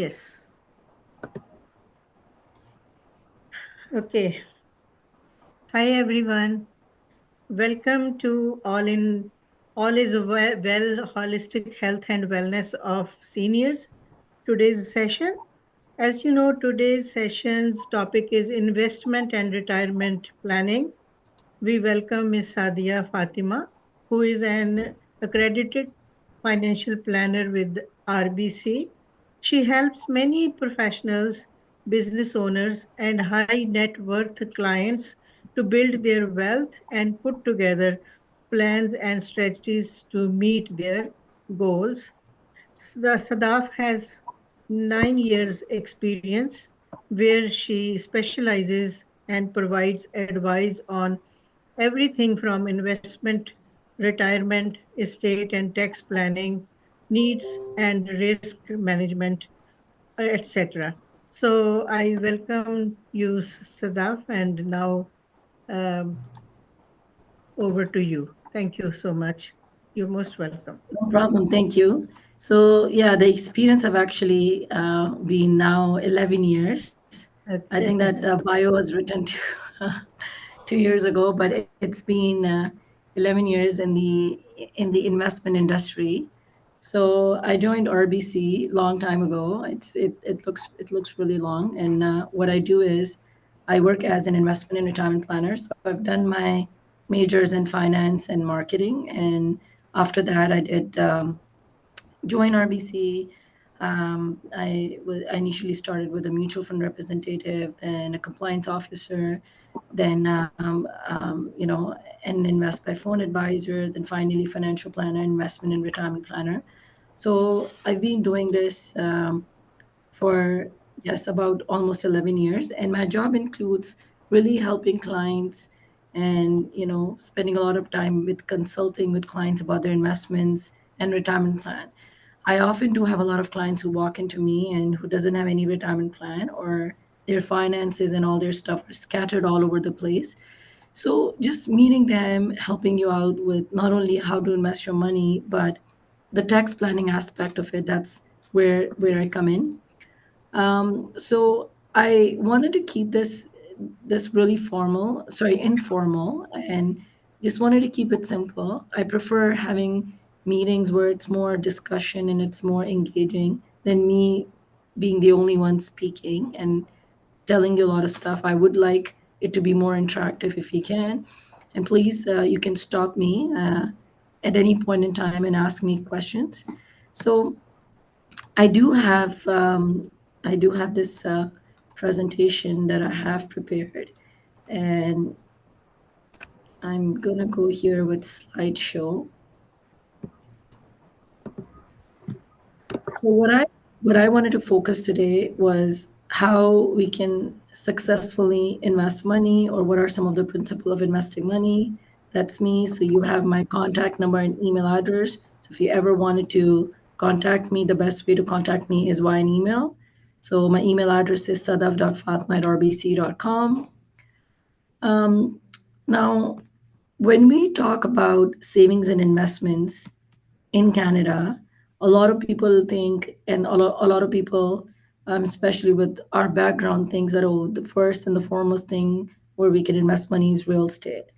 Yes. Okay. Hi everyone. Welcome to All is Well Holistic Health and Wellness of Seniors. Today's session. As you know, today's session's topic is investment and retirement planning. We welcome Ms. Sadia Fatima, who is an accredited financial planner with RBC. She helps many professionals, business owners, and high net worth clients to build their wealth and put together plans and strategies to meet their goals. The Sadaf has 9 years experience where she specializes and provides advice on everything from investment, retirement, estate and tax planning, needs and risk management, etc. So I welcome you, Sadaf, and now um, over to you. Thank you so much. You're most welcome. No problem. Thank you. So, yeah, the experience have actually been now 11 years. I think that Okay. bio was written 2 years ago, but it's been 11 years in the investment industry. So I joined RBC long time ago. It looks really long, and what I do is I work as an investment and retirement planner. So I've done my majors in finance and marketing, and after that I did join RBC. I initially started with a mutual fund representative, then a compliance officer, then an invest by phone advisor, then finally financial planner, investment and retirement planner. So I've been doing this for, yes, about almost 11 years, and my job includes really helping clients and spending a lot of time with consulting with clients about their investments and retirement plan. I often do have a lot of clients who walk into me and who doesn't have any retirement plan, or their finances and all their stuff are scattered all over the place. So just meeting them, helping you out with not only how to invest your money, but the tax planning aspect of it. That's where I come in. So I wanted to keep this really informal, and just wanted to keep it simple. I prefer having meetings where it's more discussion and it's more engaging than me being the only one speaking and telling you a lot of stuff. I would like it to be more interactive if you can. And please, you can stop me at any point in time and ask me questions. So I do have this presentation that I have prepared, and I'm gonna go here with slideshow. So what I wanted to focus today was how we can successfully invest money, or what are some of the principles of investing money. That's me. So you have my contact number and email address. So if you ever wanted to contact me, the best way to contact me is via an email. So my email address is sadaf.fatma@rbc.com. Um, Now, when we talk about savings and investments, in Canada, a lot of people think, and a lot of people, especially with our background, thinks that, oh, the first and the foremost thing where we can invest money is real estate.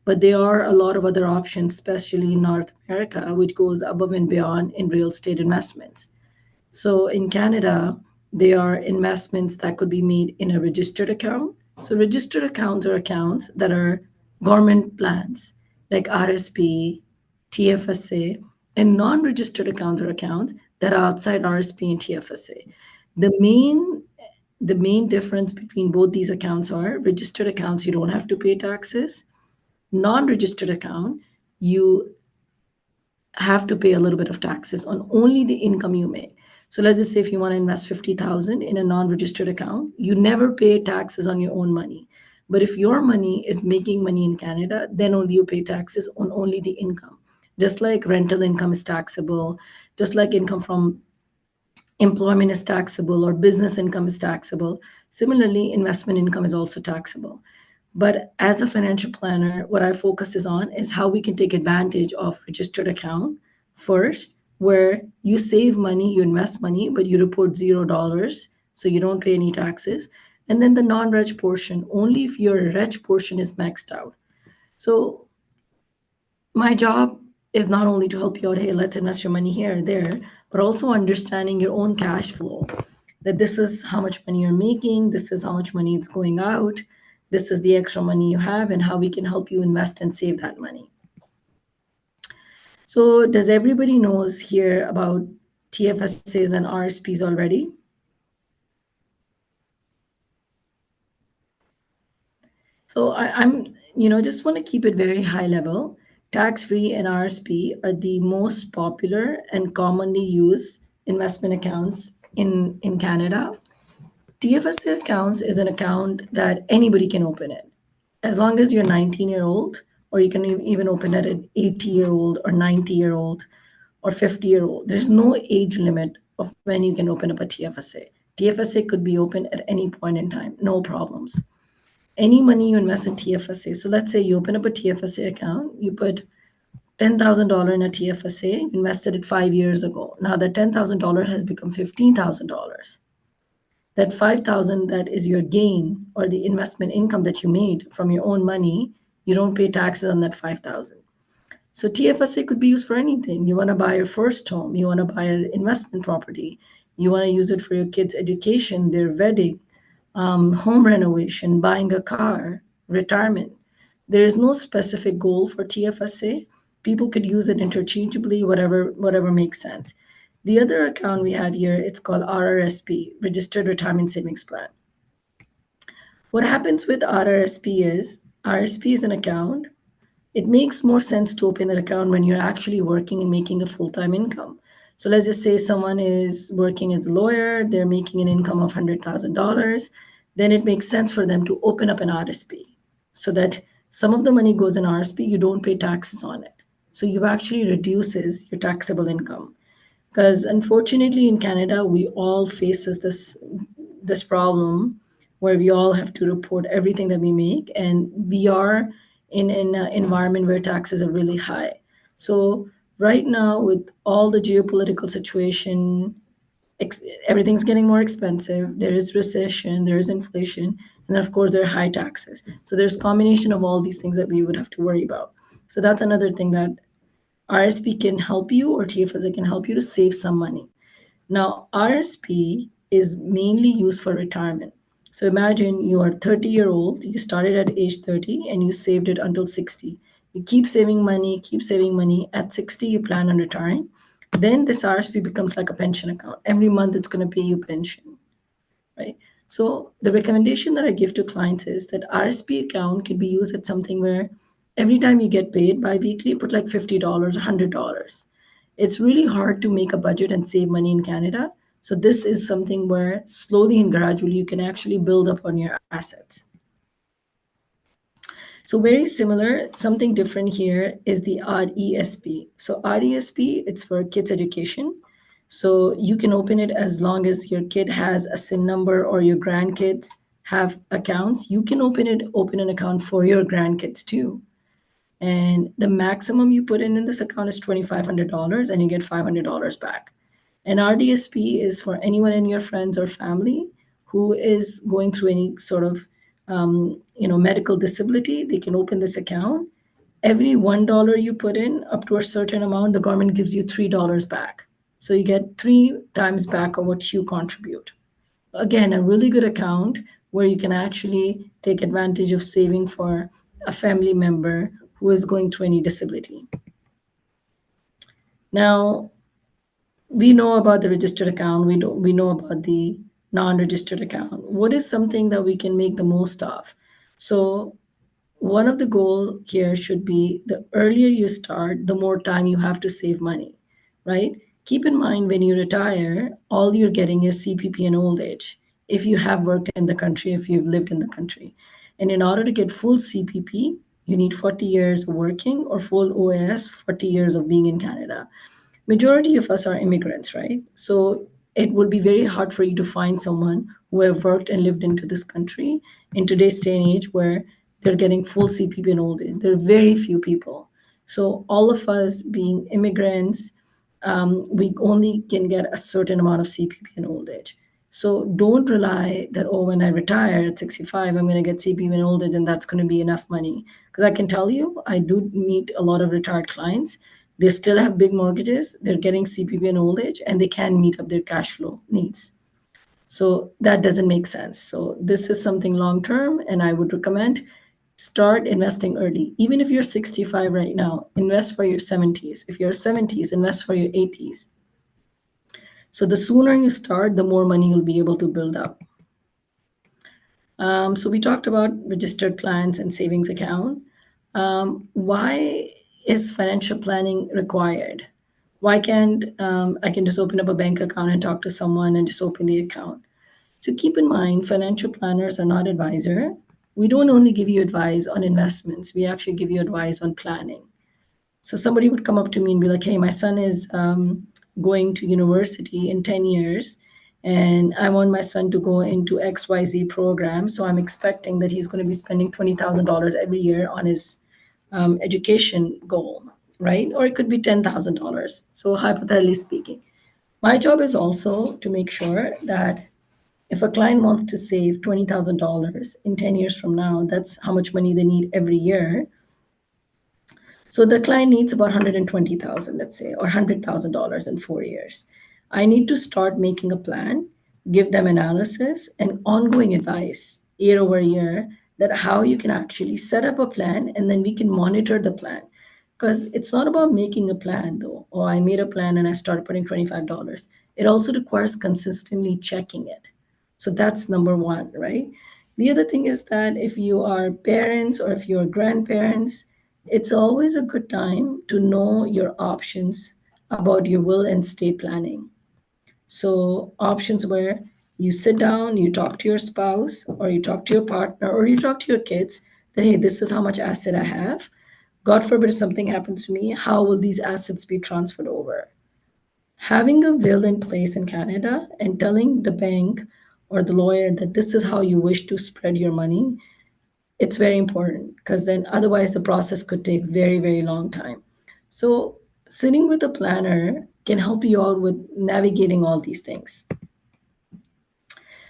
But there are a lot of other options, especially in North America, which goes above and beyond in real estate investments. So in Canada, there are investments that could be made in a registered account. So registered accounts are accounts that are government plans like RSP, TFSA, and non-registered accounts are accounts that are outside RSP and TFSA. The main the main difference between both these accounts are registered accounts, you don't have to pay taxes. Non-registered account, you have to pay a little bit of taxes on only the income you make. So let's just say if you want to invest 50,000 in a non-registered account, you never pay taxes on your own money. But if your money is making money in Canada, then only you pay taxes on only the income. Just like rental income is taxable, just like income from employment is taxable or business income is taxable. Similarly, investment income is also taxable. But as a financial planner, what I focus is on is how we can take advantage of registered account first where you save money, you invest money, but you report $0, so you don't pay any taxes. And then the non-reg portion, only if your reg portion is maxed out. So my job is not only to help you out, hey, let's invest your money here or there, but also understanding your own cash flow. That this is how much money you're making, this is how much money is going out, this is the extra money you have, and how we can help you invest and save that money. So, does everybody knows here about TFSAs and RSPs already? So I'm just want to keep it very high level. Tax-free and RSP are the most popular and commonly used investment accounts in Canada. TFSA accounts is an account that anybody can open it. As long as you're 19-year-old, or you can even open it at 80-year-old or 90-year-old or 50-year-old. There's no age limit of when you can open up a TFSA. TFSA could be open at any point in time, no problems. Any money you invest in TFSA. So let's say you open up a TFSA account, you put $10,000 in a TFSA, you invested it 5 years ago. Now that $10,000 has become $15,000. That 5,000 that is your gain or the investment income that you made from your own money, you don't pay taxes on that 5,000. So TFSA could be used for anything. You want to buy your first home, you want to buy an investment property, you want to use it for your kids' education, their wedding, home renovation, buying a car, retirement. There is no specific goal for TFSA. People could use it interchangeably, whatever makes sense. The other account we have here, it's called RRSP, Registered Retirement Savings Plan. What happens with RRSP is RSP is an account. It makes more sense to open an account when you're actually working and making a full-time income. So let's just say someone is working as a lawyer, they're making an income of $100,000, then it makes sense for them to open up an RSP so that some of the money goes in RSP, you don't pay taxes on it. So you actually reduces your taxable income. Because unfortunately in Canada, we all faces this problem where we all have to report everything that we make, and we are in an environment where taxes are really high. So right now, with all the geopolitical situation, everything's getting more expensive. There is recession, there is inflation, and of course there are high taxes. So there's combination of all these things that we would have to worry about. So that's another thing that RSP can help you, or TFSA can help you to save some money. Now, RSP is mainly used for retirement. So imagine you are 30-year-old, you started at age 30 and you saved it until 60. You keep saving money, keep saving money. At 60, you plan on retiring. Then this RSP becomes like a pension account. Every month it's going to pay you pension, right? So the recommendation that I give to clients is that RSP account can be used at something where every time you get paid bi-weekly, put like $50, $100. It's really hard to make a budget and save money in Canada. So this is something where slowly and gradually you can actually build up on your assets. So very similar, something different here is the RESP. So RESP, it's for kids education. So you can open it as long as your kid has a SIN number or your grandkids have accounts. You can open an account for your grandkids too. And the maximum you put in this account is $2,500 and you get $500 back. And RDSP is for anyone in your friends or family who is going through any sort of medical disability. They can open this account. Every $1 you put in up to a certain amount, the government gives you $3 back. So you get 3 times back of what you contribute. Again, a really good account where you can actually take advantage of saving for a family member who is going through any disability. Now, we know about the registered account, we know about the non-registered account. What is something that we can make the most of? So one of the goal here should be the earlier you start, the more time you have to save money, right? Keep in mind when you retire, all you're getting is CPP and old age. If you have worked in the country, if you've lived in the country. And in order to get full CPP, you need 40 years of working, or full OAS, 40 years of being in Canada. Majority of us are immigrants, right? So it would be very hard for you to find someone who have worked and lived into this country in today's day and age where they're getting full CPP and old age. There are very few people. So all of us being immigrants, we only can get a certain amount of CPP in old age. So don't rely that, oh, when I retire at 65, I'm going to get CPP in old age and that's going to be enough money. Because I can tell you, I do meet a lot of retired clients. They still have big mortgages, they're getting CPP in old age, and they can meet up their cash flow needs. So that doesn't make sense. So this is something long term, and I would recommend start investing early. Even if you're 65 right now, invest for your 70s. If you're 70s, invest for your 80s. So the sooner you start, the more money you'll be able to build up. So we talked about registered plans and savings account. Why is financial planning required? Why can't I can just open up a bank account and talk to someone and just open the account? So keep in mind, financial planners are not advisor. We don't only give you advice on investments. We actually give you advice on planning. So somebody would come up to me and be like, "Hey, my son is going to university in 10 years, and I want my son to go into XYZ program. So I'm expecting that he's going to be spending $20,000 every year on his education goal, right? Or it could be $10,000. So hypothetically speaking, my job is also to make sure that if a client wants to save $20,000 in 10 years from now, that's how much money they need every year. So the client needs about 120,000, let's say, or $100,000 in 4 years. I need to start making a plan, give them analysis and ongoing advice year over year that how you can actually set up a plan and then we can monitor the plan. Because it's not about making a plan though. Oh, I made a plan and I started putting $25. It also requires consistently checking it. So that's number one, right? The other thing is that if you are parents or if you're grandparents, it's always a good time to know your options about your will and estate planning. So, options where you sit down, you talk to your spouse, or you talk to your partner, or you talk to your kids that, hey, this is how much asset I have. God forbid if something happens to me, how will these assets be transferred over? Having a will in place in Canada and telling the bank or the lawyer that this is how you wish to spread your money, it's very important because then otherwise the process could take very, very long time. So sitting with a planner can help you out with navigating all these things.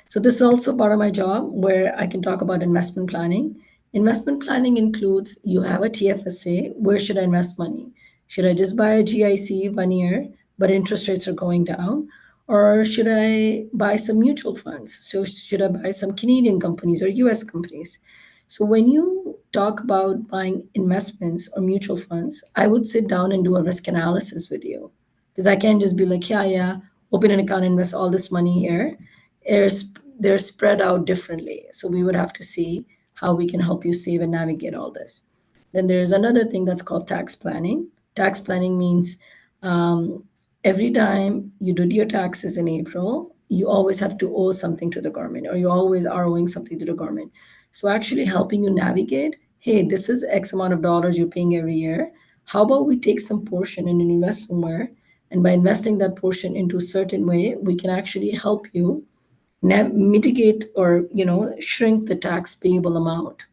So this is also part of my job where I can talk about investment planning. Investment planning includes you have a TFSA, where should I invest money? Should I just buy a GIC 1 year, but interest rates are going down? Or should I buy some mutual funds? So should I buy some Canadian companies or US companies? So when you talk about buying investments or mutual funds, I would sit down and do a risk analysis with you. Because I can't just be like, yeah, open an account, invest all this money here. They're spread out differently. So we would have to see how we can help you save and navigate all this. Then there's another thing that's called tax planning. Tax planning means um, every time you do your taxes in April, you always have to owe something to the government, or you always are owing something to the government. So actually helping you navigate, hey, this is X amount of dollars you're paying every year. How about we take some portion and invest somewhere? And by investing that portion into a certain way, we can actually help you mitigate or shrink the tax payable amount.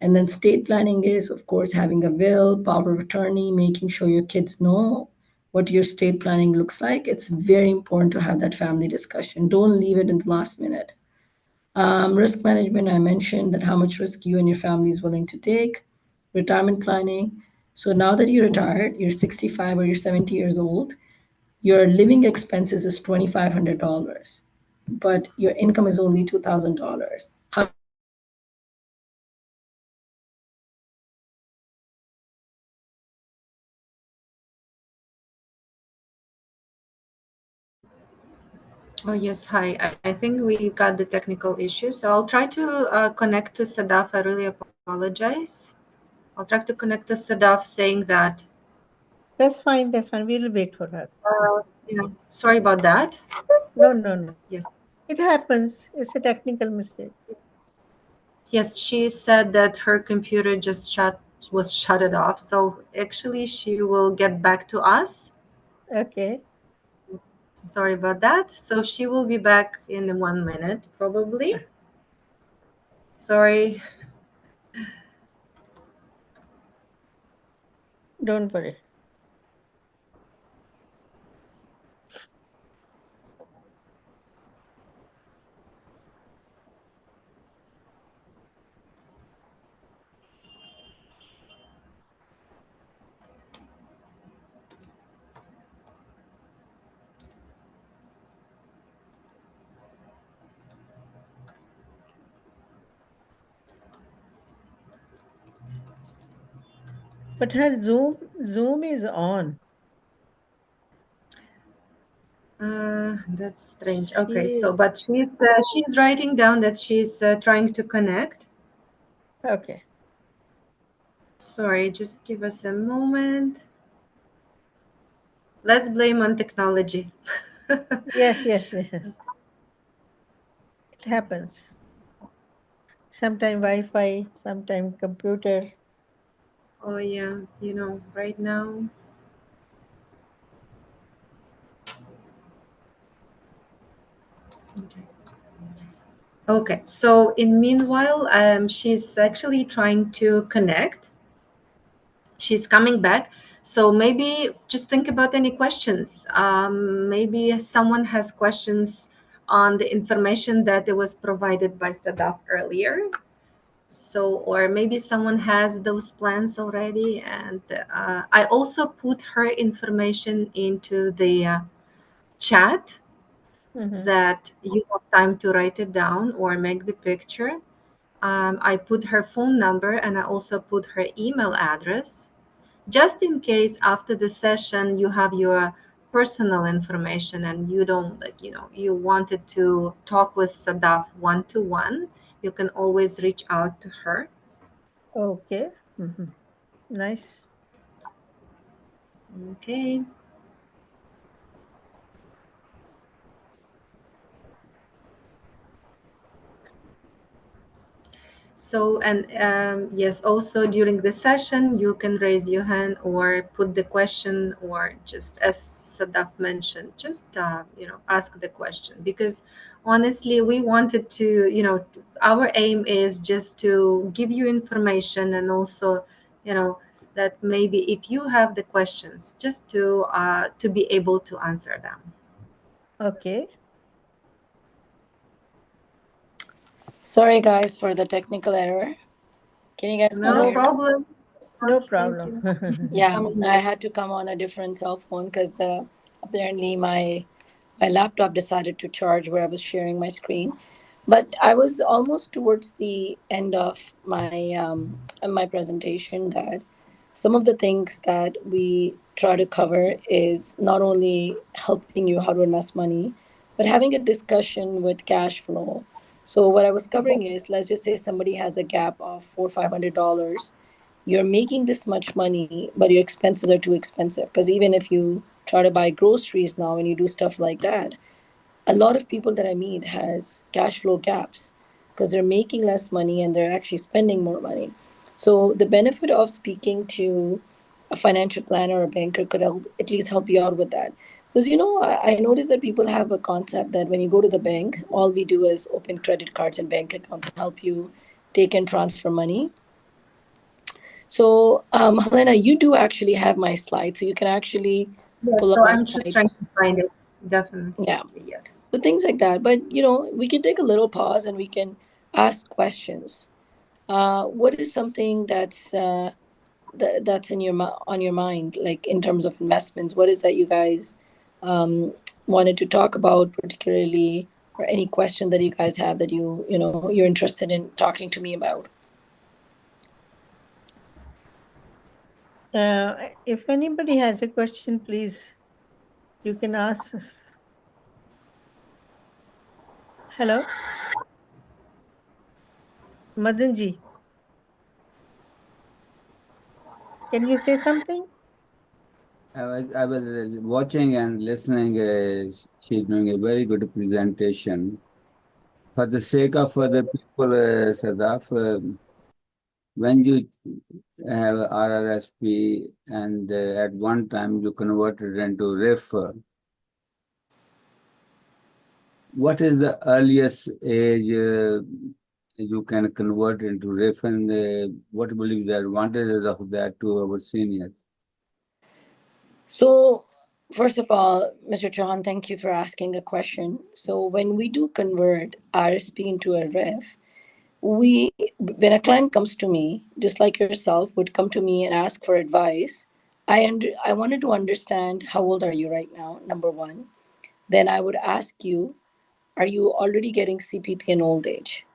And then state planning is, of course, having a will, power of attorney, making sure your kids know what your state planning looks like. It's very important to have that family discussion. Don't leave it in the last minute. Risk management, I mentioned that how much risk you and your family is willing to take. Retirement planning. So now that you're retired, you're 65 or you're 70 years old, your living expenses is $2,500, but your income is only $2,000. How do you plan to manage that? So we talked about retirement planning. Now let's talk about investment planning. Oh, yes. Hi. I think we got the technical issue. So I'll try to connect to Sadaf. I really apologize. I'll try to connect to Sadaf saying that, That's fine. That's fine. We'll wait for her. sorry about that. No, no, no. Yes. It happens. It's a technical mistake. Yes, she said that her computer just shut it off. So actually, she will get back to us. Okay. Sorry about that. So she will be back in 1 minute, probably. Sorry. Don't worry. But her Zoom is on. That's strange. Okay, so She but she's writing down that she's trying to connect. okay. Sorry, just give us a moment. Let's blame on technology. Yes, yes, yes. It happens. Sometime Wi-Fi, sometime computer. Oh yeah, right now. Okay. Okay, so in meanwhile, she's actually trying to connect. She's coming back. So maybe just think about any questions. Maybe someone has questions on the information that it was provided by Sadaf earlier. So, or maybe someone has those plans already. And I also put her information into the chat Mm-hmm. that you have time to write it down or make the picture. I put her phone number and I also put her email address just in case after the session you have your personal information and you don't like you wanted to talk with Sadaf one to one, you can always reach out to her. Okay. Mm-hmm. Nice. Okay. So, and yes, also during the session, you can raise your hand or put the question, or just as Sadaf mentioned, just ask the question, because honestly, we wanted to, our aim is just to give you information, and also, that maybe if you have the questions, just to be able to answer them. Okay. Sorry, guys, for the technical error. Can you guys still No No, hear me? problem. no Thank problem. you. Yeah, I had to come on a different cell phone because apparently my laptop decided to charge where I was sharing my screen. But I was almost towards the end of my presentation that some of the things that we try to cover is not only helping you how to invest money, but having a discussion with cash flow. So what I was covering is, let's just say somebody has a gap of $400 or $500. You're making this much money, but your expenses are too expensive. Because even if you try to buy groceries now and you do stuff like that, a lot of people that I meet has cash flow gaps because they're making less money and they're actually spending more money. So the benefit of speaking to a financial planner or a banker could at least help you out with that. Because I noticed that people have a concept that when you go to the bank, all we do is open credit cards and bank accounts and help you take and transfer money. So, Helena, you do actually have my slide, so you can actually Yeah, pull up so my I'm just slide. trying to find it. Definitely, Yeah, yes. so things like that. But we can take a little pause and we can ask questions. What is something that's in on your mind, like in terms of investments? What is that you guys um, wanted to talk about particularly, or any question that you guys have that you're interested in talking to me about? If anybody has a question, please, you can ask us. Hello, Madanji, can you say something? I was watching and listening. She's doing a very good presentation. For the sake of other people, Sadaf, when you have RRSP and at one time you convert it into RIF, what is the earliest age you can convert into RIF, and what will be the advantages of that to our seniors? So, first of all, Mr. Chauhan, thank you for asking a question. So, when we do convert RSP into a REF, when a client comes to me, just like yourself, would come to me and ask for advice. I wanted to understand how old are you right now, number one. Then I would ask you, are you already getting CPP in old age?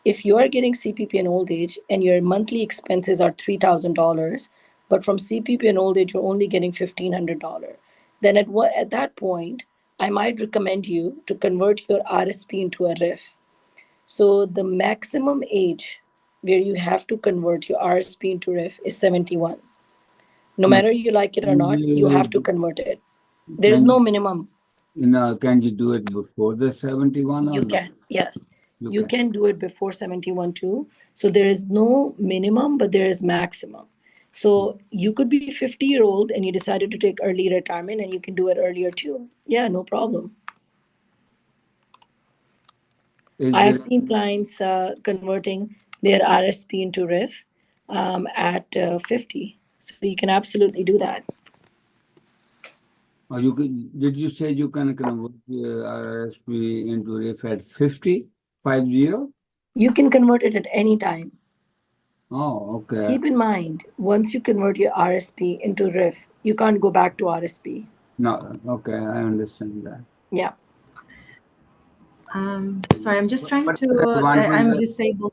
If you are getting CPP in old age and your monthly expenses are $3,000, but from CPP and old age, you're only getting $1,500. Then at that point, I might recommend you to convert your RSP into a RIF. So the maximum age where you have to convert your RSP into RIF is 71. No No, matter you like it or can not, you have to convert it. There is can no minimum. can you do it before the 71 or You no? can, yes. You You can. can do it before 71 too. So there is no minimum, but there is maximum. So you could be 50-year-old and you decided to take early retirement and you can do it earlier too. Yeah, no problem. Is I have there seen clients converting their RSP into RIF at 50. So you can absolutely do that. or did you say you can convert RSP into RIF at 50? 50? You can convert it at any time. Oh, okay. Keep in mind, once you convert your RSP into RIF, you can't go back to RSP. No, okay, I understand that. Yeah. Sorry, I'm just trying What's to. the advantage I'm of, disabled.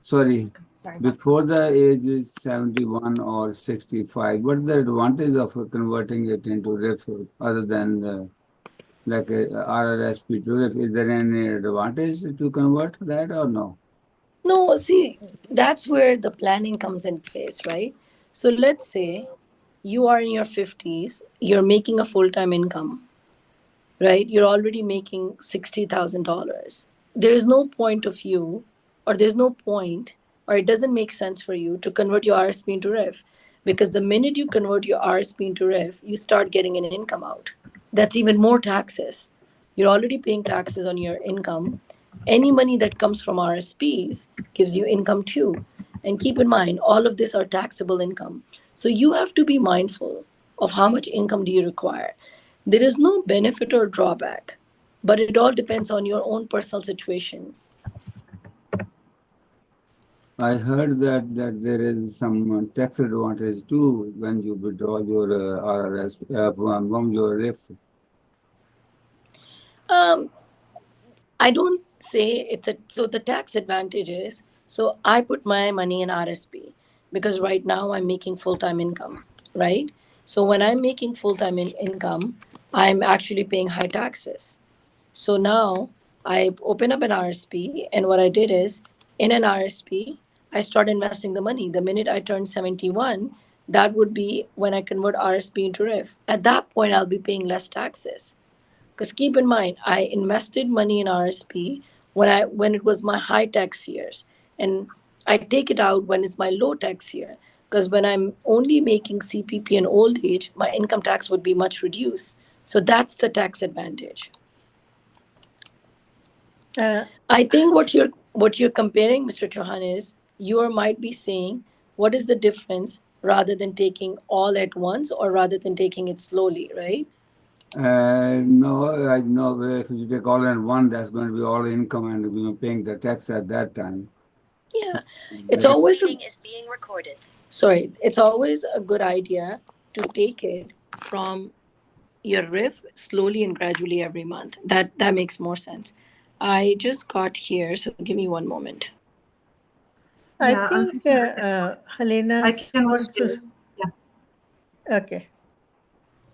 sorry, Sorry about. before the age is 71 or 65, what's the advantage of converting it into RIF other than like a RRSP to RIF? Is there any advantage to convert that or no? No, see, that's where the planning comes in place, right? So let's say you are in your 50s, you're making a full time income, right? You're already making $60,000. There is no point of you, or there's no point, or it doesn't make sense for you to convert your RSP into RIF, because the minute you convert your RSP into RIF, you start getting an income out. That's even more taxes. You're already paying taxes on your income. Any money that comes from RSPs gives you income too. And keep in mind, all of this are taxable income. So you have to be mindful of how much income do you require. There is no benefit or drawback, but it all depends on your own personal situation. I heard that there is some tax advantage too when you withdraw your RRS from your RIF. Um, I don't say it's a so the tax advantage is so I put my money in RSP because right now I'm making full time income, right? So when I'm making full time income, I'm actually paying high taxes. So now I open up an RSP, and what I did is in an RSP, I start investing the money. The minute I turn 71, that would be when I convert RSP into RIF. At that point, I'll be paying less taxes. Because keep in mind, I invested money in RSP when it was my high tax years, and I take it out when it's my low tax year. Because when I'm only making CPP and old age, my income tax would be much reduced. So that's the tax advantage. Uh, I think what you're comparing, Mr. Chauhan, is you might be saying what is the difference rather than taking all at once or rather than taking it slowly, right? No, I know if you take all in one, that's going to be all income and we are paying the tax at that time. Yeah. It's Like, always sorry, it's always a good idea to take it from your RIF slowly and gradually every month. That makes more sense. I just got here, so give me one moment. I Yeah, think unfortunately, Helena I cannot wants to. share. Yeah. Okay.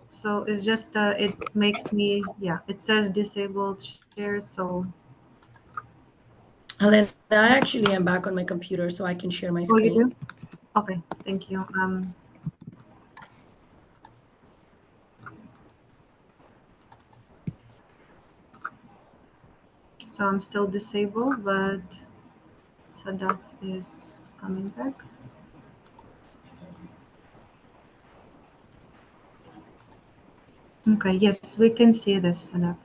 So it's just it makes me, yeah. It says disabled share. So Helena, I actually am back on my computer, so I can share my oh, you screen. do? Okay, thank you. So I'm still disabled, but Sadaf is coming back. Okay, yes, we can see this, Sadaf.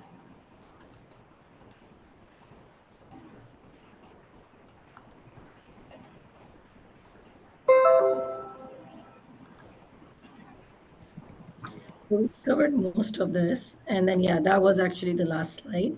So we covered most of this, and then yeah, that was actually the last slide.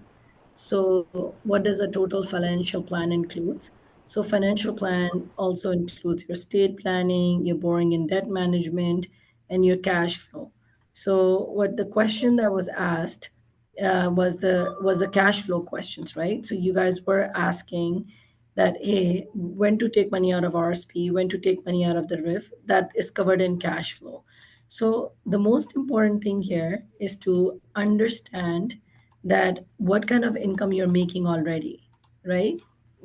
So what does a total financial plan includes? So financial plan also includes your estate planning, your borrowing and debt management, and your cash flow. So what the question that was asked was the cash flow questions, right? So you guys were asking that, hey, when to take money out of RSP, when to take money out of the RIF, that is covered in cash flow. So the most important thing here is to understand that what kind of income you're making already, right?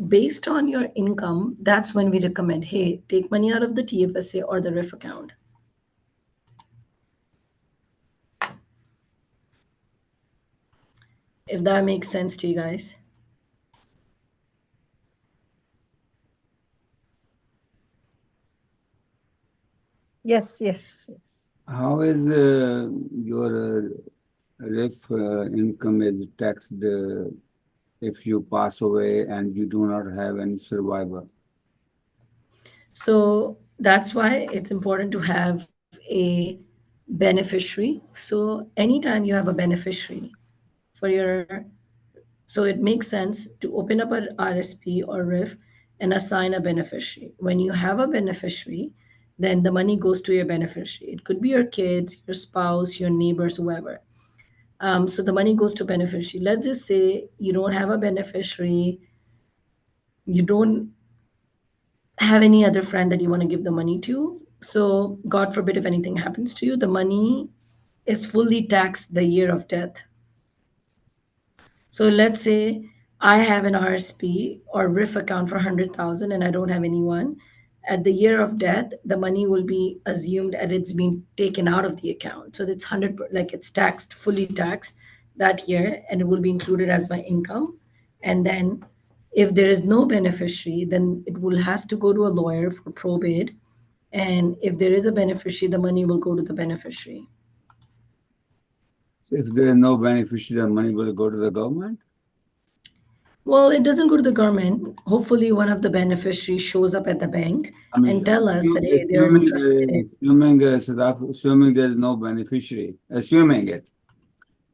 Based on your income, that's when we recommend, hey, take money out of the TFSA or the RIF account. If that makes sense to you guys. Yes, yes, yes. How is your RIF income is taxed if you pass away and you do not have any survivor? So that's why it's important to have a beneficiary. So anytime you have a beneficiary for your, so it makes sense to open up an RSP or RIF and assign a beneficiary. When you have a beneficiary, then the money goes to your beneficiary. It could be your kids, your spouse, your neighbors, whoever. So the money goes to beneficiary. Let's just say you don't have a beneficiary, you don't have any other friend that you want to give the money to. So, God forbid if anything happens to you, the money is fully taxed the year of death. So, let's say I have an RSP or RIF account for 100,000 and I don't have anyone. At the year of death, the money will be assumed and it's been taken out of the account. So, it's 100, like it's taxed, fully taxed that year, and it will be included as my income. And then if there is no beneficiary, then it will has to go to a lawyer for probate. And if there is a beneficiary, the money will go to the beneficiary. So if there is no beneficiary, the money will go to the government? Well, it doesn't go to the government. Hopefully, one of the beneficiaries shows up at the bank I mean, and tell us that, hey, they're interested in. Sadaf, assuming there is no beneficiary, assuming it,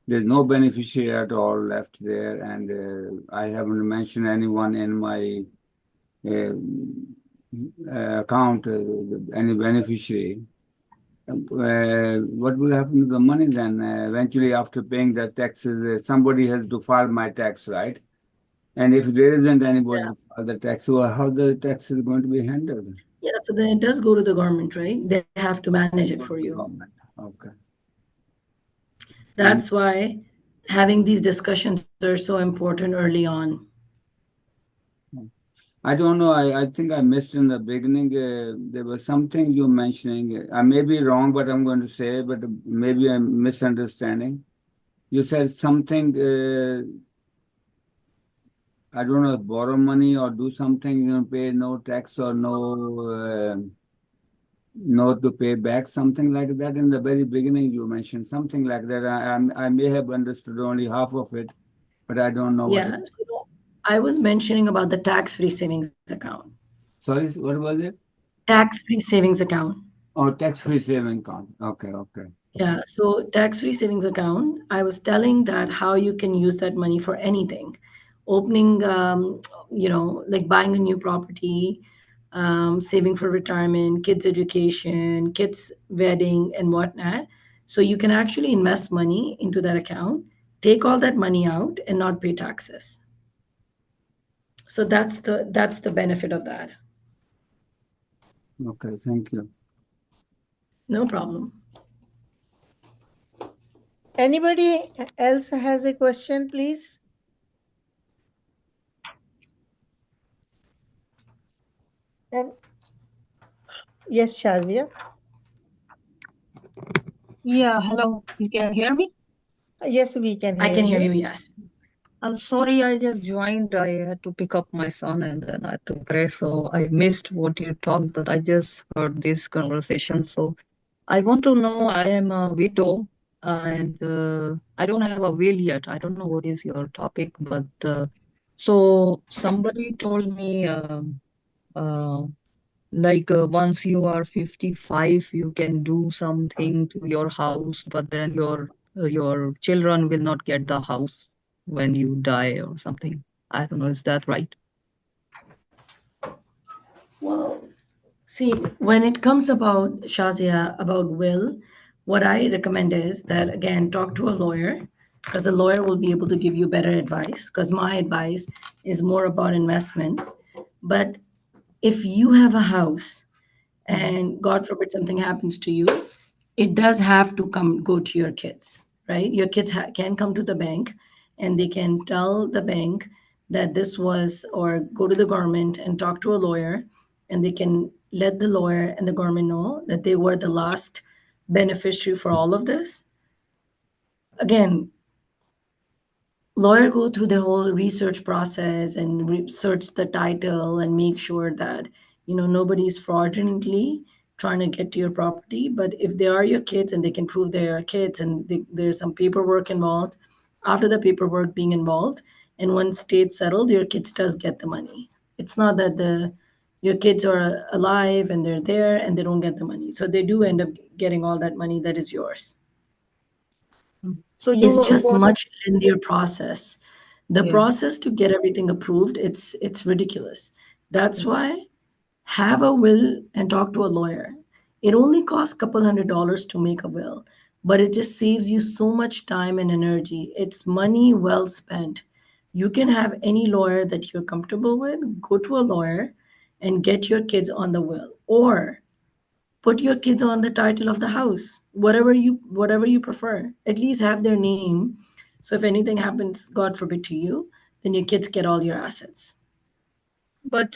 there's no beneficiary at all left there, and I haven't mentioned anyone in my uh, account, any beneficiary. What will happen to the money then? Eventually, after paying the taxes, somebody has to file my tax, right? And if there isn't anybody to file the tax, well, how the tax is going to be handled? Yeah, so then it does go to the government, right? They have to manage it for you. Government. Okay. And That's why having these discussions are so important early on. I don't know. I think I missed in the beginning. There was something you mentioning. I may be wrong, but I'm going to say, but maybe I'm misunderstanding. You said something. I don't know, borrow money or do something. You know, pay no tax or no to pay back. Something like that. In the very beginning, you mentioned something like that. I may have understood only half of it, but I don't know what. Yeah, so I was mentioning about the tax-free savings account. Sorry, what was it? Tax-free savings account. Oh, tax-free saving account. Okay, okay. Yeah, so tax-free savings account, I was telling that how you can use that money for anything. Opening, like buying a new property, saving for retirement, kids' education, kids' wedding, and whatnot. So you can actually invest money into that account, take all that money out, and not pay taxes. So that's the benefit of that. Okay, thank you. No problem. Anybody else has a question, please? And yes, Shazia. Yeah, hello. You can hear me? Yes, we can I hear can hear you. you, yes. I'm sorry, I just joined. I had to pick up my son and then I had to pray. So I missed what you talked, but I just heard this conversation. So I want to know, I am a widow and I don't have a will yet. I don't know what is your topic, but so somebody told me uh, once you are 55 you can do something to your house, but then your children will not get the house when you die or something. I don't know, is that right? Well, see, when it comes about Shazia, about will, what I recommend is that again, talk to a lawyer because the lawyer will be able to give you better advice. Because my advice is more about investments. But if you have a house Mhm. and God forbid something happens to you, it does have to come go to your kids, right? Your kids can come to the bank and they can tell the bank that this was, or go to the government and talk to a lawyer, and they can let the lawyer and the government know that they were the last beneficiary for all of this. Again, lawyer go through the whole research process and research the title and make sure that nobody's fraudulently trying to get to your property. But if they are your kids and they can prove they are kids and there's some paperwork involved, after the paperwork being involved and once state settled, your kids does get the money. It's not that your kids are alive and they're there and they don't get the money, so they do end up getting all that money that is yours. So It's you just got much lengthier process. The yeah. process to get everything approved, it's ridiculous. That's why have a will and talk to a lawyer. It only costs couple $100 to make a will, but it just saves you so much time and energy. It's money well spent. You can have any lawyer that you're comfortable with, go to a lawyer and get your kids on the will, or put your kids on the title of the house, whatever you prefer. At least have their name, so if anything happens, God forbid, to you, then your kids get all your assets. But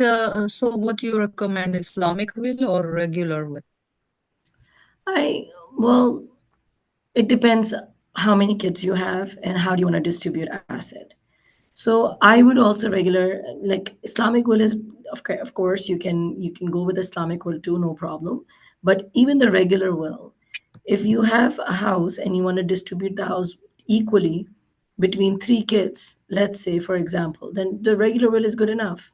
so what you recommend, Islamic will or regular will? I Well, it depends how many kids you have and how do you want to distribute asset. So I would also regular, like Islamic will is, of course you can go with Islamic will too, no problem. But even the regular will, if you have a house and you want to distribute the house equally between three kids, let's say for example, then the regular will is good enough.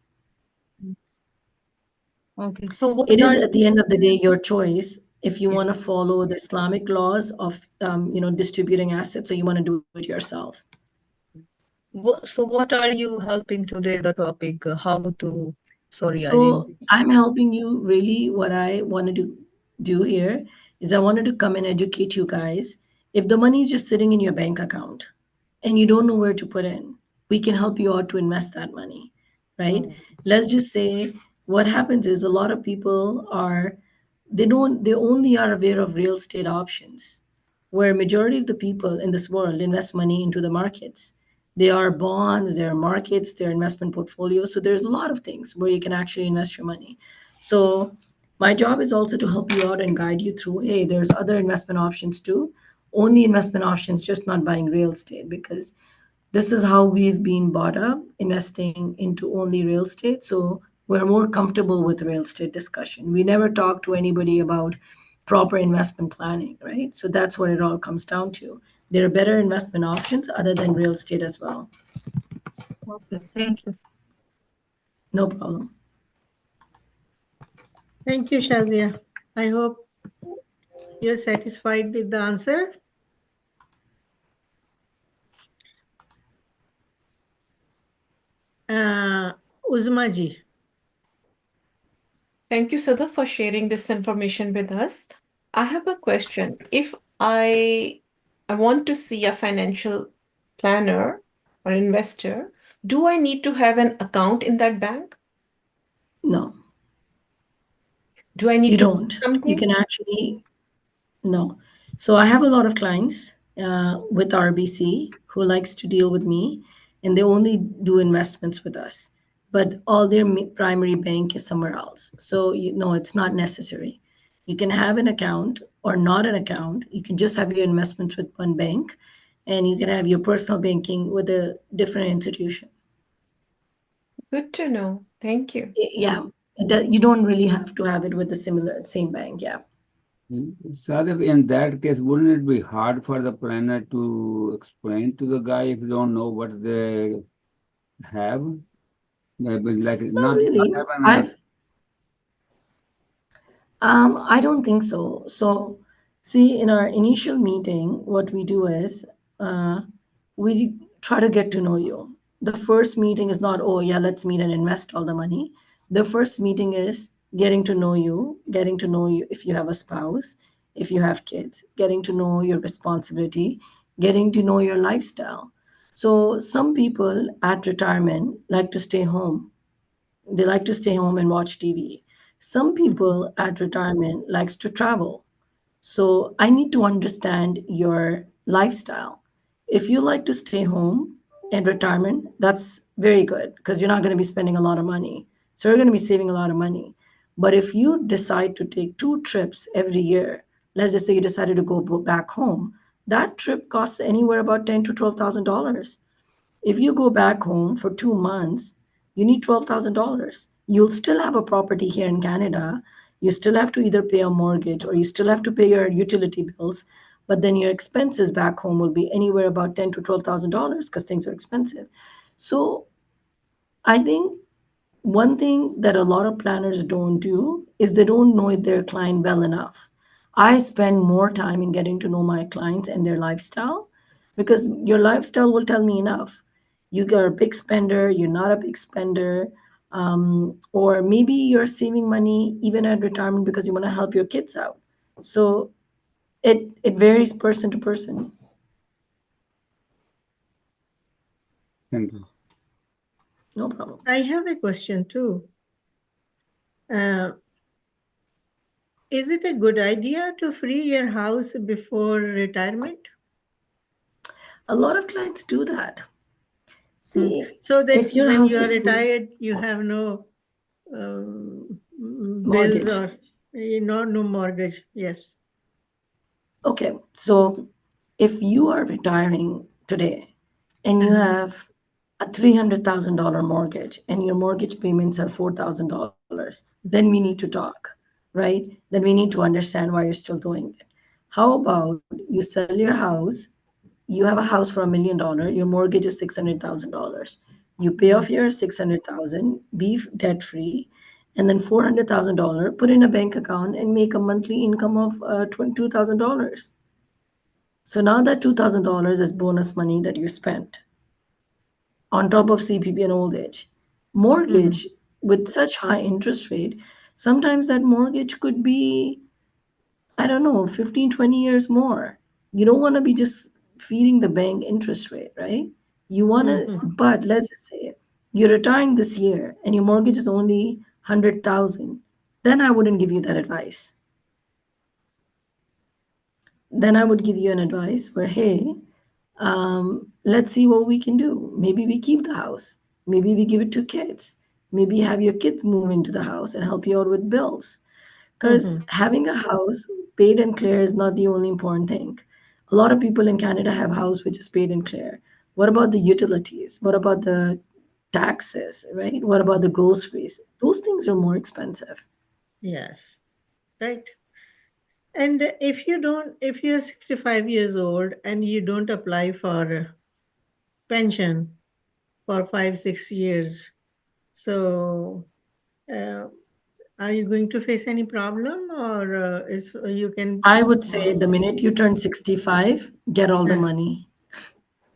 Okay. So what It is are at the end of the day your choice if you yeah. want to follow the Islamic laws of distributing assets, or you want to do it yourself. So what are you helping today? The topic how to sorry I So didn't. I'm helping you. Really, what I wanted to do here is I wanted to come and educate you guys. If the money is just sitting in your bank account and you don't know where to put in, we can help you out to invest that money, right? Oh, Let's just say what happens is a lot of people they only are aware of real estate options, where majority of the people in this world invest money into the markets. They are bonds, they are markets, they are investment portfolios. So there's a lot of things where you can actually invest your money. So my job is also to help you out and guide you through, hey, there's other investment options too. Only investment options, just not buying real estate, because this is how we've been brought up, investing into only real estate. So we're more comfortable with real estate discussion. We never talk to anybody about proper investment planning, right? So that's what it all comes down to. There are better investment options other than real estate as well. okay. Thank you. No problem. Thank you, Shazia. I hope you're satisfied with the answer. Uh, Uzma ji. Thank you, Sada, for sharing this information with us. I have a question. If I want to see a financial planner or investor, do I need to have an account in that bank? No, Do I you need to pay don't. You something? can actually, no. So I have a lot of clients with RBC who likes to deal with me, and they only do investments with us. But all their primary bank is somewhere else. So no, it's not necessary. You can have an account or not an account. You can just have your investments with one bank, and you can have your personal banking with a different institution. Good to know. Thank you. Yeah, you don't really have to have it with the same bank. Yeah. Sadaf, in that case, wouldn't it be hard for the planner to explain to the guy if you don't know what they have? Maybe like Not not really. having a I don't think so. So, see, in our initial meeting, what we do is uh, we try to get to know you. The first meeting is not, oh, yeah, let's meet and invest all the money. The first meeting is getting to know you if you have a spouse, if you have kids, getting to know your responsibility, getting to know your lifestyle. So, some people at retirement like to stay home, They like to stay home and watch TV. Some people at retirement likes to travel. So I need to understand your lifestyle. If you like to stay home in retirement, that's very good because you're not going to be spending a lot of money. So you're going to be saving a lot of money. But if you decide to take 2 trips every year, let's just say you decided to go back home, that trip costs anywhere about ten to $12,000. If you go back home for 2 months, you need $12,000. You'll still have a property here in Canada. You still have to either pay a mortgage or you still have to pay your utility bills. But then your expenses back home will be anywhere about ten to $12,000 because things are expensive. So I think one thing that a lot of planners don't do is they don't know their client well enough. I spend more time in getting to know my clients and their lifestyle because your lifestyle will tell me enough. You are a big spender, you're not a big spender, or maybe you're saving money even at retirement because you want to help your kids out. So it varies person to person. Thank you. No problem. I have a question too. Uh, is it a good idea to free your house before retirement? A lot of clients do that. See, So that if your when house you are is full, retired, you have no bills mortgage. or no mortgage. Yes. Okay, so if you are retiring today and you Uh-huh. have a $300,000 mortgage and your mortgage payments are $4,000, then we need to talk, right? Then we need to understand why you're still doing it. How about you sell your house? You have a house for $1 million, your mortgage is $600,000. You pay off your 600,000, be debt free, and then $400,000 put in a bank account and make a monthly income of $22,000. So now that $2,000 is bonus money that you spent on top of CPP and old age. Mm-hmm. Mortgage with such high interest rate, sometimes that mortgage could be, I don't know, 15, 20 years more. You don't want to be just feeding the bank interest rate, right? You want to, Mm-hmm. but let's just say you're retiring this year and your mortgage is only 100,000, then I wouldn't give you that advice. Then I would give you an advice where, hey, let's see what we can do. Maybe we keep the house. Maybe we give it to kids. Maybe have your kids move into the house and help you out with bills. Because Mm-hmm. having a house paid and clear is not the only important thing. A lot of people in Canada have house which is paid and clear. What about the utilities? What about the taxes, right? What about the groceries? Those things are more expensive. Yes. Right. And if you're 65 years old and you don't apply for pension for 5, 6 years, so uh, are you going to face any problem, or is you can? I would say the minute you turn 65, get all the Uh, money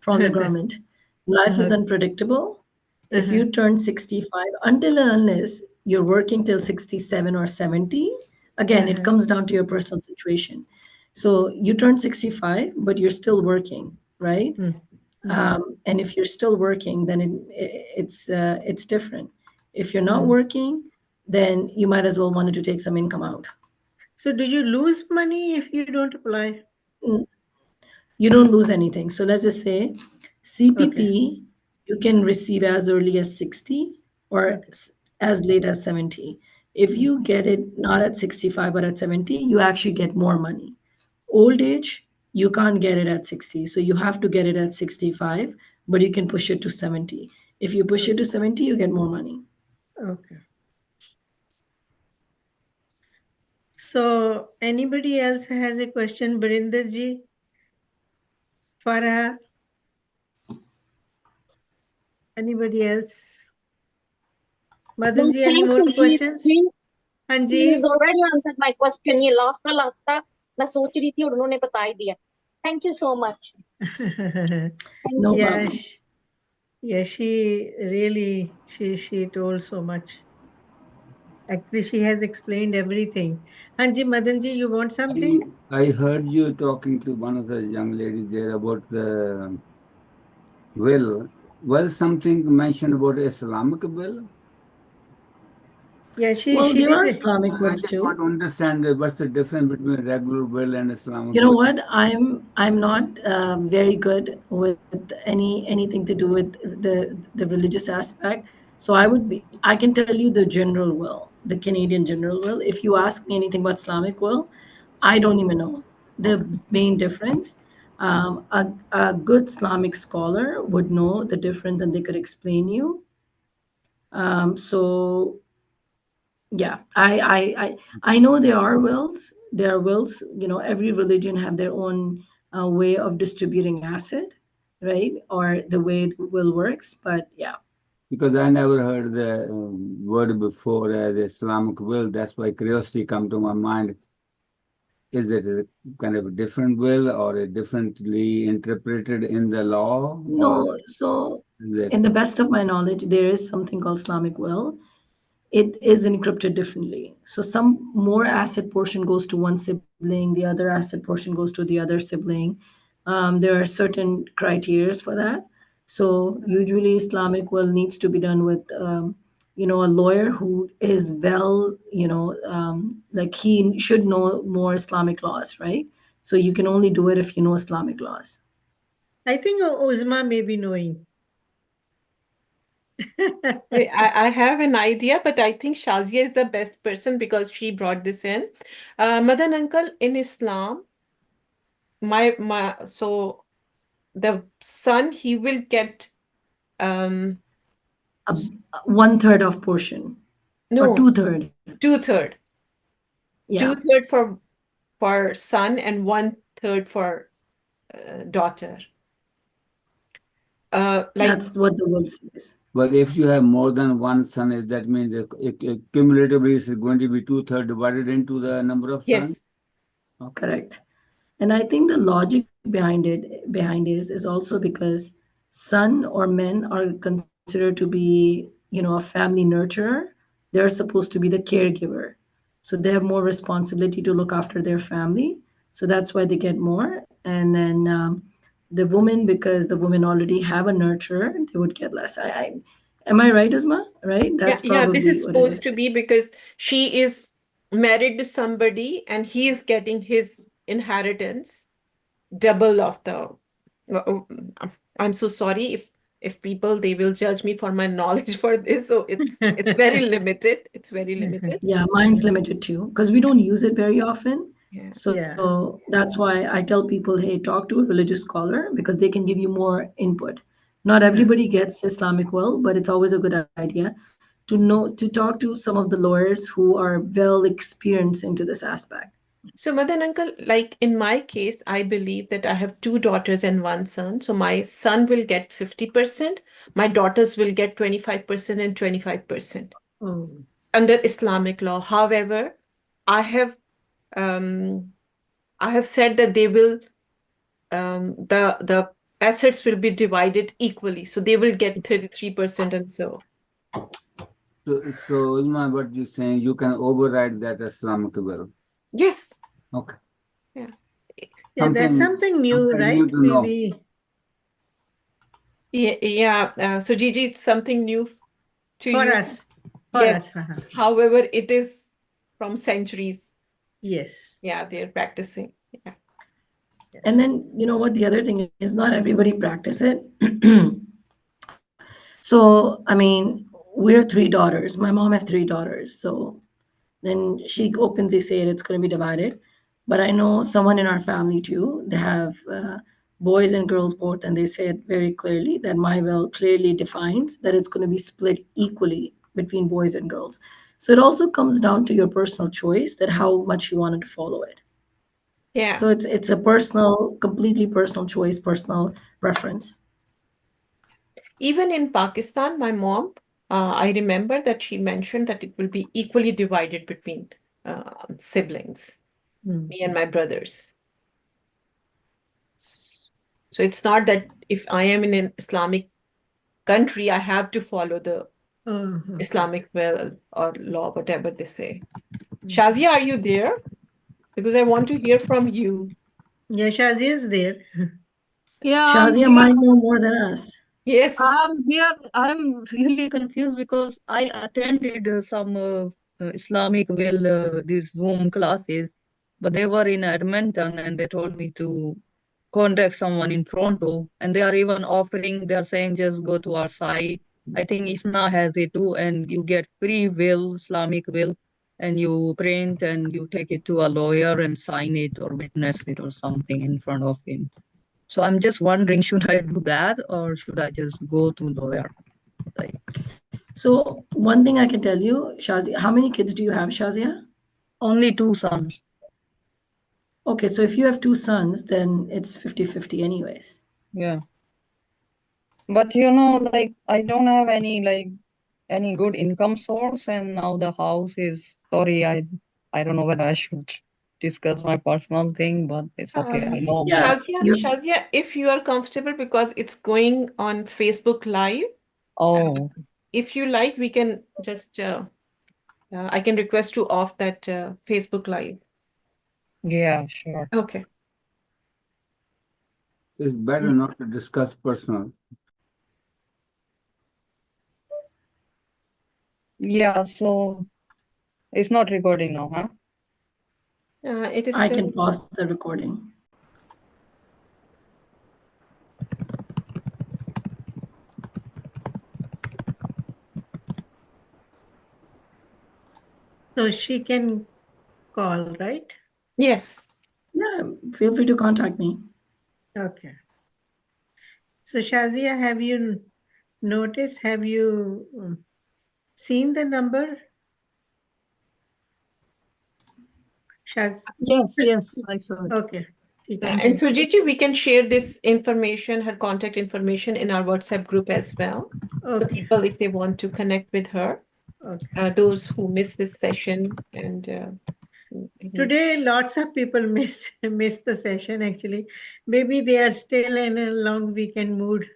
from the government. Life is uh, unpredictable. If uh-huh. you turn 65, until and unless you're working till 67 or 70, again, it Uh-huh. comes down to your personal situation. So you turn 65, but you're still working, right? Mm, mhm. And if you're still working, then it's different. If you're not Mm. working, then you might as well wanted to take some income out. So do you lose money if you don't apply? Mm, you don't lose anything. So let's just say Okay. CPP, you can receive as early as 60 or Okay. as late as 70. If Mm. you get it not at 65 but at 70, you actually get more money. Old age, you can't get it at 60. So you have to get it at 65, but you can push it to 70. If you push it to 70, you get more money. Okay. So anybody else has a question, Barinder ji, Farah, anybody else? No, Madan ji, any thanks, more Sanjeev. questions? He has Hanji. already answered my question. ये last वाला था मैं सोच रही थी और उन्होंने बता ही दिया. Thank you so much. Thank No you. problem. Yes. Yes, she really she told so much. Actually, she has explained everything. Hanji, Madan ji, you want something? I heard you talking to one of the young ladies there about the will. Well, something mentioned about Islamic will. Yeah, Well, she there did are it. Islamic I wills just want too. to understand what's the difference between regular will and Islamic You know will. what? I'm not very good with anything to do with the religious aspect. So I can tell you the general will, the Canadian general will. If you ask me anything about Islamic will, I don't even know Okay. the main difference. A good Islamic scholar would know the difference and they could explain you. So yeah, I know there are wills. There are wills. You know, every religion have their own way of distributing asset, right? Or the way the will works. But yeah, Because I never heard the word before, the Islamic will. That's why curiosity come to my mind. Is it a kind of a different will or a differently interpreted in the law, or no. So, is it? in the best of my knowledge, there is something called Islamic will. It is encrypted differently. So some more asset portion goes to one sibling, the other asset portion goes to the other sibling. There are certain criteria for that. So usually Islamic will needs to be done with, a lawyer who is well, like he should know more Islamic laws, right? So you can only do it if you know Islamic laws. I think Uzma may be knowing. I have an idea, but I think Shazia is the best person because she brought this in. Madan uncle, in Islam, my so the son he will get um A, 1/3 of portion or no 2/3. two-third, Yeah, two-third for son and one-third for daughter. Like that's what the will says. But if you have more than one son, that means cumulatively it's going to be two-thirds divided into the number of sons? yes, Okay. Correct. And I think the logic behind is also because son or men are considered to be, a family nurturer. They're supposed to be the caregiver. So they have more responsibility to look after their family. So that's why they get more. And then the woman, because the women already have a nurturer, they would get less. Am I right, Isma? Right? yeah, That's yeah. This probably is what it supposed is. to be because she is married to somebody and he is getting his inheritance double of the. uh, uh, I'm so sorry if people they will judge me for my knowledge for this. So it's very limited. It's very limited. Yeah, mine's limited too because we don't use it very often. Yeah. Yeah. So that's why I tell people, hey, talk to a religious scholar because they can give you more input. Not everybody gets Islamic well, but it's always a good idea to talk to some of the lawyers who are well experienced into this aspect. So, Madan uncle, like in my case, I believe that I have two daughters and one son. So my son will get 50%, my daughters will get 25% and 25% Oh. under Islamic law. However, I have um, I have said that they will the assets will be divided equally. So they will get 33% and so. So Ulma, what you're saying, you can override that Islamic will. Yes. Okay. Yeah. Yeah, that's something new, Something new right? to know. Maybe Yeah. Yeah. So Gigi, it's something new to for you. us. For Yes. us. However, it is from centuries. Yes. Yeah, they're practicing. Yeah. And then you know what the other thing is, not everybody practice it. So I mean, we're three daughters. My mom have three daughters. So then she openly said it's going to be divided. But I know someone in our family too. They have boys and girls both, and they said very clearly that my will clearly defines that it's going to be split equally between boys and girls. So it also comes down to your personal choice that how much you wanted to follow it. Yeah. So it's a personal, completely personal choice, personal preference. Even in Pakistan, my mom, I remember that she mentioned that it will be equally divided between siblings, me and my brothers. So it's not that if I am in an Islamic country, I have to follow the Oh, okay. Islamic will or law, whatever they say. Shazia, are you there? Because I want to hear from you. Yeah, Shazia is there. Yeah, I'm Shazia here. might know more than us. Yes. I'm here. I'm really confused because I attended some Islamic will these Zoom classes, but they were in Edmonton and they told me to contact someone in Toronto, and they are even offering. They are saying just go to our site. I think ISNA has it too, and you get free will, Islamic will, and you print and you take it to a lawyer and sign it or witness it or something in front of him. So I'm just wondering, should I do that or should I just go to lawyer? Like, So one thing I can tell you, Shazia, how many kids do you have, Shazia? only 2 sons. Okay, so if you have 2 sons, then it's 50-50 anyways. Yeah. But you know, like I don't have any good income source, and now the house is sorry, I don't know whether I should discuss my personal thing, but it's okay. I know Yeah, my Shazia, if you are comfortable, because it's going on Facebook Live, oh if you like, we can just, I can request to off that Facebook Live. yeah, sure. Okay. It's better not to discuss personal. Yeah, so it's not recording now, huh? It is I still. can pause the recording. So she can call, right? Yes. Yeah, feel free to contact me. Okay. So Shazia, have you noticed, have you seen the number? Yes, I saw it. Okay. Thank And you. Sujiti, we can share this information, her contact information in our WhatsApp group as well. So Okay. people, if they want to connect with her, Okay. those who miss this session and Today, lots of people missed the session actually. Maybe they are still in a long weekend mood.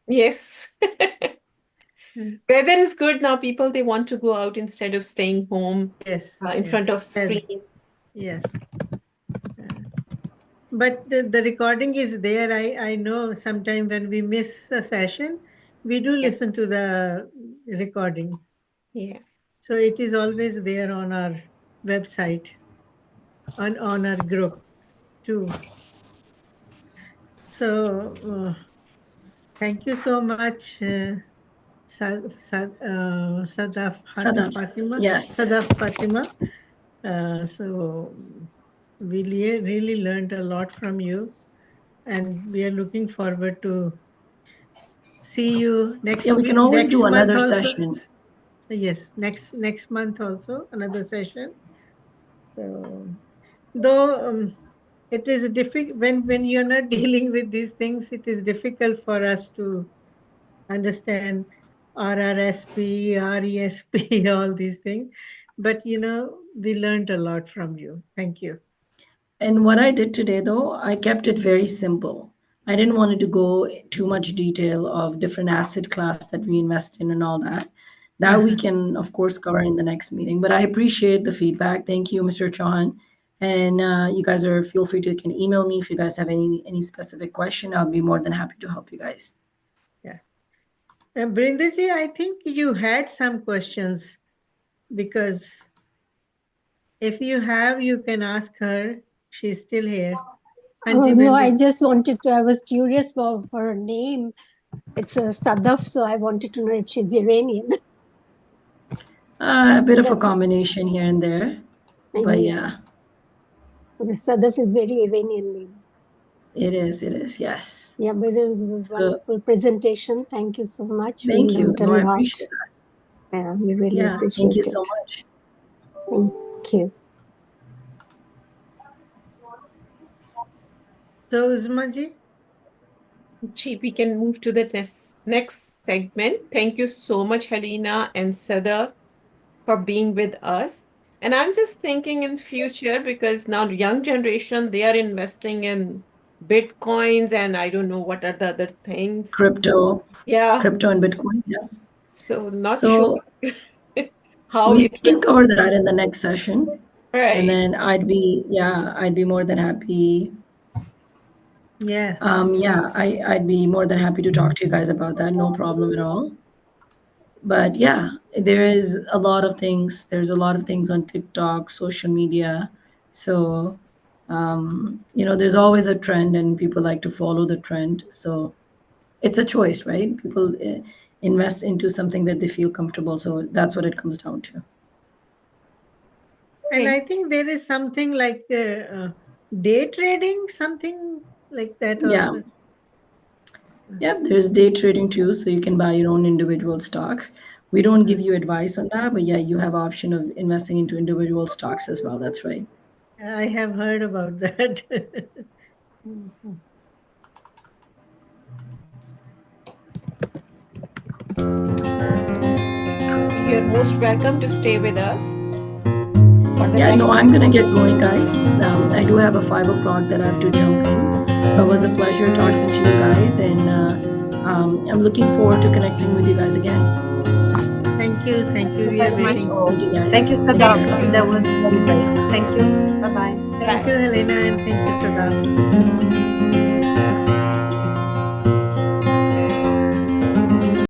yes. Weather is good now. People, they want to go out instead of staying home Yes. in Yes. front of screen. Yes. But the recording is there. I know sometime when we miss a session, we do Yes. listen to the recording. Yeah. So it is always there on our website, on our group too. So thank you so much, Sadaf Sadaf, Fatima. yes. Sadaf Fatima. So we really learned a lot from you, and we are looking forward to see you Yeah, next we can week, always next do month another also. session. Yes, next month also another session. So, though it is difficult when you're not dealing with these things, it is difficult for us to understand RRSP, RESP, all these things. But we learned a lot from you. Thank you. And what I did today, though, I kept it very simple. I didn't want it to go too much detail of different asset class that we invest in and all that. That we can, of course, cover in the next meeting. But I appreciate the feedback. Thank you, Mr. Chauhan. And you guys are feel free to can email me if you guys have any specific question. I'll be more than happy to help you guys. Yeah. Brindaji, I think you had some questions because if you have, you can ask her. She's still here. Anji No, I Brindaji. just wanted to, I was curious for her name. It's a Sadaf, so I wanted to know if she's Iranian. A bit of a That's it. combination here and there. But yeah, Because Sadaf is very Iranian name. it is, yes. Yeah, but it was a So, wonderful presentation. Thank you so much. We thank you. learned a No, I lot. appreciate that. Yeah, we really Yeah, thank appreciate you it. so much. Thank you. So, Uzmaji? Gee, we can move to the next segment. Thank you so much, Helena and Sada, for being with us. And I'm just thinking in future, because now young generation, they are investing in Bitcoins and I don't know what are the other things. Crypto Yeah. and Bitcoin. Yeah. So not sure So how we it can will. cover that in the next session. And Right. then I'd be more than happy. Yes. I'd be more than happy to talk to you guys about that. No problem at all. But yeah, there is a lot of things. There's a lot of things on TikTok, social media. So, there's always a trend, and people like to follow the trend. So it's a choice, right? People invest into something that they feel comfortable. So that's what it comes down to. And Okay. I think there is something like day trading, something like that Yeah. also. Yeah, there's day trading too, so you can buy your own individual stocks. We don't give Uh, you advice on that, but yeah, you have option of investing into individual stocks as well. That's right. I have heard about that. Mhm. You're most welcome to stay with us for the Yeah, next. no, I'm gonna get going, guys. I do have a 5 o'clock that I have to jump in. It was a pleasure talking to you guys, and I'm looking forward to connecting with you guys again. Thank you. Thank you. Thank We you are very much waiting. all. Thank you, guys. Thank you, Thank you, Sadaf. guys. That was Very great. thank you. Bye bye. Thank you, Helena, and thank you, Sadaf.